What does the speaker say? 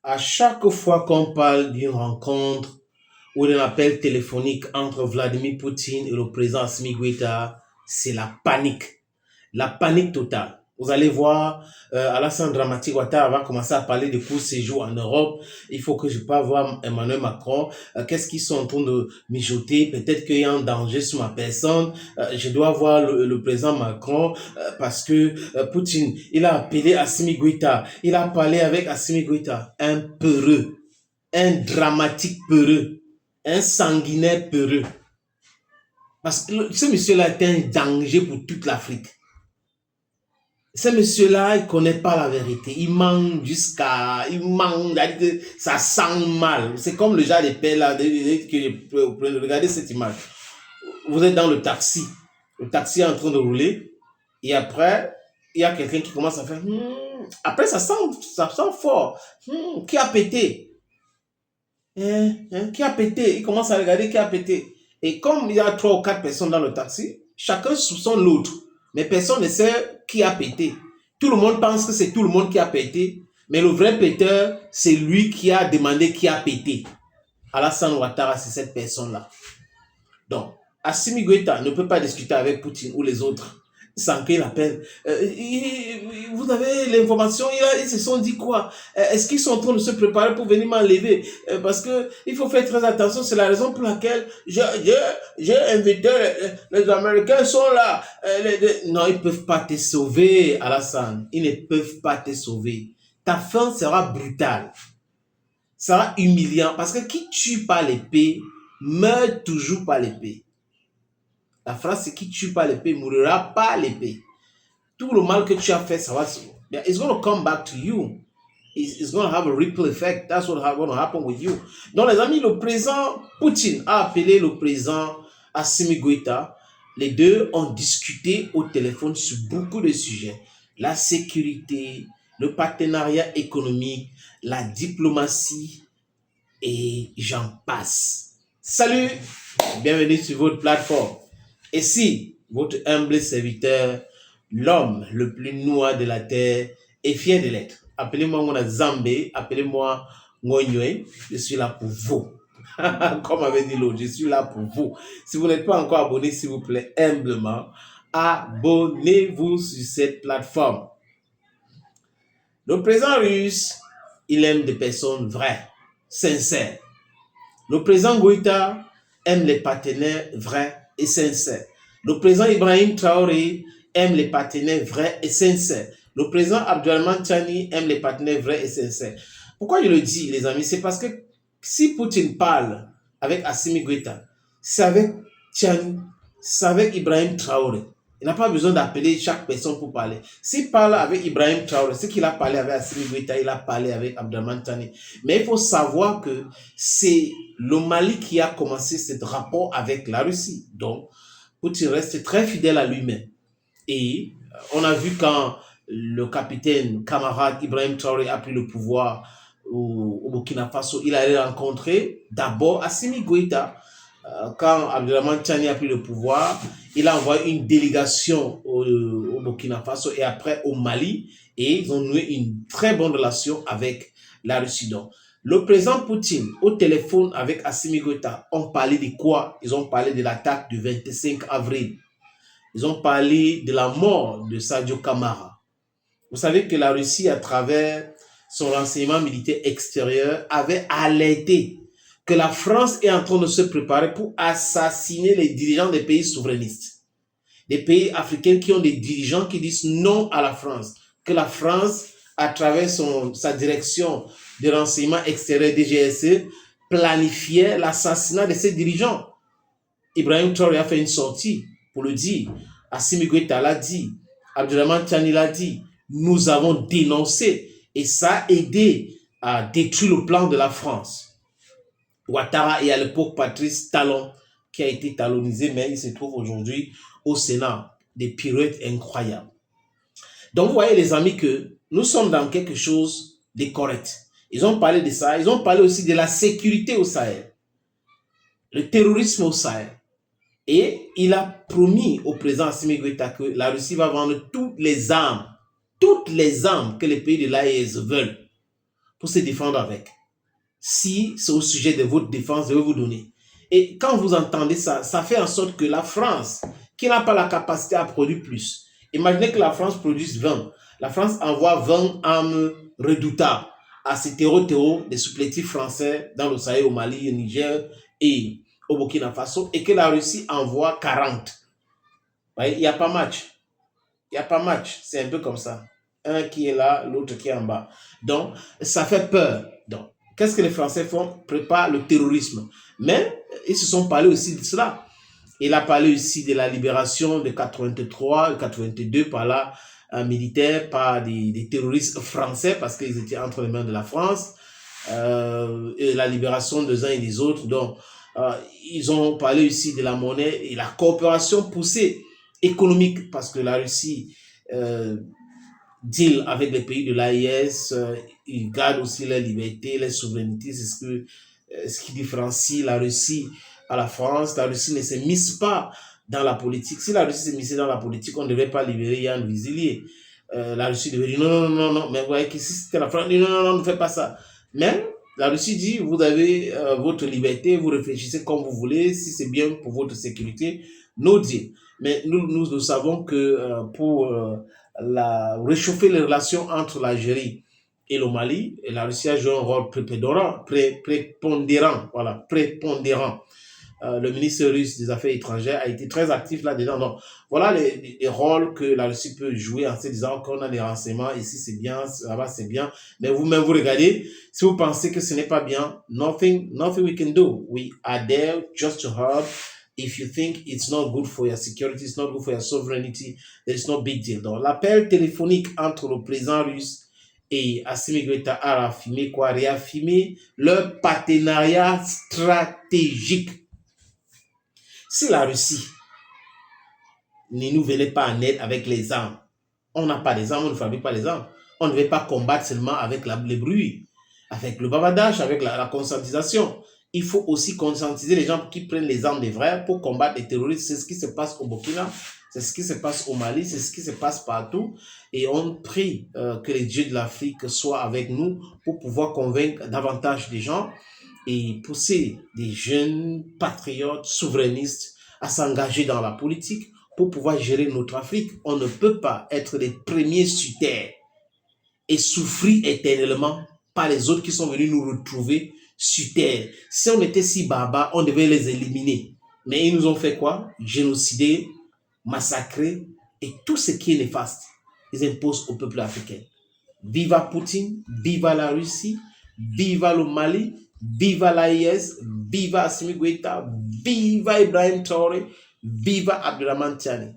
À chaque fois qu'on parle d'une rencontre ou d'un appel téléphonique entre Vladimir Poutine et le président Assimi Goïta, c'est la panique. La panique totale. Vous allez voir, Alassane Dramati Ouattara va commencer à parler de court séjour en Europe. Il faut que je parle voir Emmanuel Macron. Qu'est-ce qu'ils sont en train de mijoter? Peut-être qu'il y a un danger sur ma personne. Je dois voir le président Macron parce que Poutine, il a appelé Assimi Goïta. Il a parlé avec Assimi Goïta. Un peureux, un dramatique peureux, un sanguinaire peureux. Parce que ce monsieur-là est un danger pour toute l'Afrique. Ce monsieur-là, il ne connaît pas la vérité. Il ment jusqu'à... Il ment, ça sent mal. C'est comme le genre de paix là. Regardez cette image. Vous êtes dans le taxi. Le taxi est en train de rouler. Et après, il y a quelqu'un qui commence à faire... Après, ça sent fort. Qui a pété? Qui a pété? Il commence à regarder qui a pété. Et comme il y a 3 ou 4 personnes dans le taxi, chacun soupçonne l'autre. Mais personne ne sait qui a pété. Tout le monde pense que c'est tout le monde qui a pété. Mais le vrai péteur, c'est lui qui a demandé qui a pété. Alassane Ouattara, c'est cette personne-là. Donc, Assimi Goïta ne peut pas discuter avec Poutine ou les autres sans qu'il appelle. Vous avez l'information, ils se sont dit quoi? Est-ce qu'ils sont en train de se préparer pour venir m'enlever? Parce que il faut faire très attention, c'est la raison pour laquelle j'ai invité, les Américains sont là. Non, ils ne peuvent pas te sauver, Alassane. Ils ne peuvent pas te sauver. Ta fin sera brutale, sera humiliant, parce que qui tue par l'épée, meurt toujours par l'épée. La phrase, c'est qui tue par l'épée mourra par l'épée. Tout le mal que tu as fait, ça va... It's going to come back to you. It's going to have a ripple effect. That's what's going to happen with you. Donc, les amis, le président Poutine a appelé le président Assimi Goïta. Les deux ont discuté au téléphone sur beaucoup de sujets. La sécurité, le partenariat économique, la diplomatie et j'en passe. Salut, bienvenue sur votre plateforme. Et si votre humble serviteur, l'homme le plus noir de la terre, est fier de l'être, appelez-moi Ngona Zambé, appelez-moi Ngonywe, je suis là pour vous. Comme avait dit l'autre, je suis là pour vous. Si vous n'êtes pas encore abonné, s'il vous plaît, humblement, abonnez-vous sur cette plateforme. Le président russe, il aime des personnes vraies, sincères. Le président Goïta aime les partenaires vrais et sincères. Le président Ibrahim Traoré aime les partenaires vrais et sincères. Le président Abdourahmane Tchani aime les partenaires vrais et sincères. Pourquoi je le dis, les amis? C'est parce que si Poutine parle avec Assimi Goïta, c'est avec Tchani, c'est avec Ibrahim Traoré. Il n'a pas besoin d'appeler chaque personne pour parler. S'il parle avec Ibrahim Traoré, c'est qu'il a parlé avec Assimi Goïta, il a parlé avec Abdourahmane Tchani. Mais il faut savoir que c'est le Mali qui a commencé ce rapport avec la Russie. Donc, Poutine reste très fidèle à lui-même. Et on a vu quand le capitaine camarade Ibrahim Traoré a pris le pouvoir au Burkina Faso, il allait rencontrer d'abord Assimi Goïta. Quand Abdourahmane Tchani a pris le pouvoir, il a envoyé une délégation au Burkina Faso et après au Mali, et ils ont noué une très bonne relation avec la Russie. Donc, le président Poutine, au téléphone avec Assimi Goïta, ont parlé de quoi? Ils ont parlé de l'attaque du 25 avril. Ils ont parlé de la mort de Sadio Kamara. Vous savez que la Russie, à travers son renseignement militaire extérieur, avait alerté que la France est en train de se préparer pour assassiner les dirigeants des pays souverainistes. Des pays africains qui ont des dirigeants qui disent non à la France. Que la France, à travers sa direction de renseignement extérieur DGSE, planifiait l'assassinat de ces dirigeants. Ibrahim Traoré a fait une sortie pour le dire. Assimi Goïta l'a dit. Abdourahmane Tchani l'a dit. Nous avons dénoncé et ça a aidé à détruire le plan de la France. Ouattara et à l'époque Patrice Talon qui a été talonisé, mais il se trouve aujourd'hui au Sénat. Des pirouettes incroyables. Donc vous voyez les amis que nous sommes dans quelque chose de correct. Ils ont parlé de ça. Ils ont parlé aussi de la sécurité au Sahel. Le terrorisme au Sahel. Et il a promis au président Assimi Goïta que la Russie va vendre toutes les armes que les pays de l'AES veulent pour se défendre avec. Si c'est au sujet de votre défense, je vais vous donner. Et quand vous entendez ça, ça fait en sorte que la France, qui n'a pas la capacité à produire plus, imaginez que la France produise 20. La France envoie 20 armes redoutables à ces terreaux des supplétifs français dans le Sahel, au Mali, au Niger et au Burkina Faso, et que la Russie envoie 40. Il n'y a pas match. Il n'y a pas match. C'est un peu comme ça. Un qui est là, l'autre qui est en bas. Donc, ça fait peur. Donc, qu'est-ce que les Français font? Préparent le terrorisme. Mais ils se sont parlé aussi de cela. Il a parlé aussi de la libération de 83, 82 par là, militaires, par des terroristes français parce qu'ils étaient entre les mains de la France. Et la libération des uns et des autres. Donc, ils ont parlé aussi de la monnaie et la coopération poussée économique parce que la Russie deal avec les pays de l'AIS, ils gardent aussi leur liberté, leur souveraineté, c'est ce qui différencie la Russie à la France. La Russie ne se mise pas dans la politique. Si la Russie se misait dans la politique, on ne devait pas libérer Yann Vizilier. La Russie devait dire non, mais vous voyez que si c'était la France, non, ne faites pas ça. Mais la Russie dit, vous avez votre liberté, vous réfléchissez comme vous voulez, si c'est bien pour votre sécurité, no deal. Mais nous savons que pour réchauffer les relations entre l'Algérie et le Mali, et la Russie a joué un rôle prépondérant. Le ministre russe des Affaires étrangères a été très actif là-dedans. Donc, voilà les rôles que la Russie peut jouer en se disant qu'on a des renseignements, ici c'est bien, là-bas c'est bien. Mais vous-même, vous regardez, si vous pensez que ce n'est pas bien, nothing we can do. We are there just to help. If you think it's not good for your security, it's not good for your sovereignty, there is no big deal. Donc, l'appel téléphonique entre le président russe et Assimi Goïta a réaffirmé leur partenariat stratégique. Si la Russie ne nous venait pas en aide avec les armes, on n'a pas les armes, on ne fabrique pas les armes, on ne va pas combattre seulement avec les bruits, avec le bavardage, avec la conscientisation. Il faut aussi conscientiser les gens qui prennent les armes des vrais pour combattre les terroristes. C'est ce qui se passe au Burkina, c'est ce qui se passe au Mali, c'est ce qui se passe partout. Et on prie que les dieux de l'Afrique soient avec nous pour pouvoir convaincre davantage des gens et pousser des jeunes patriotes souverainistes à s'engager dans la politique pour pouvoir gérer notre Afrique. On ne peut pas être les premiers sur terre et souffrir éternellement par les autres qui sont venus nous retrouver sur terre. Si on était si barbares, on devait les éliminer. Mais ils nous ont fait quoi? Génocider, massacrer et tout ce qui est néfaste. Ils imposent au peuple africain. Viva Poutine, viva la Russie, viva le Mali, viva l'AIS, viva Assimi Goïta, viva Ibrahim Traoré, viva Abdurrahman Tiani.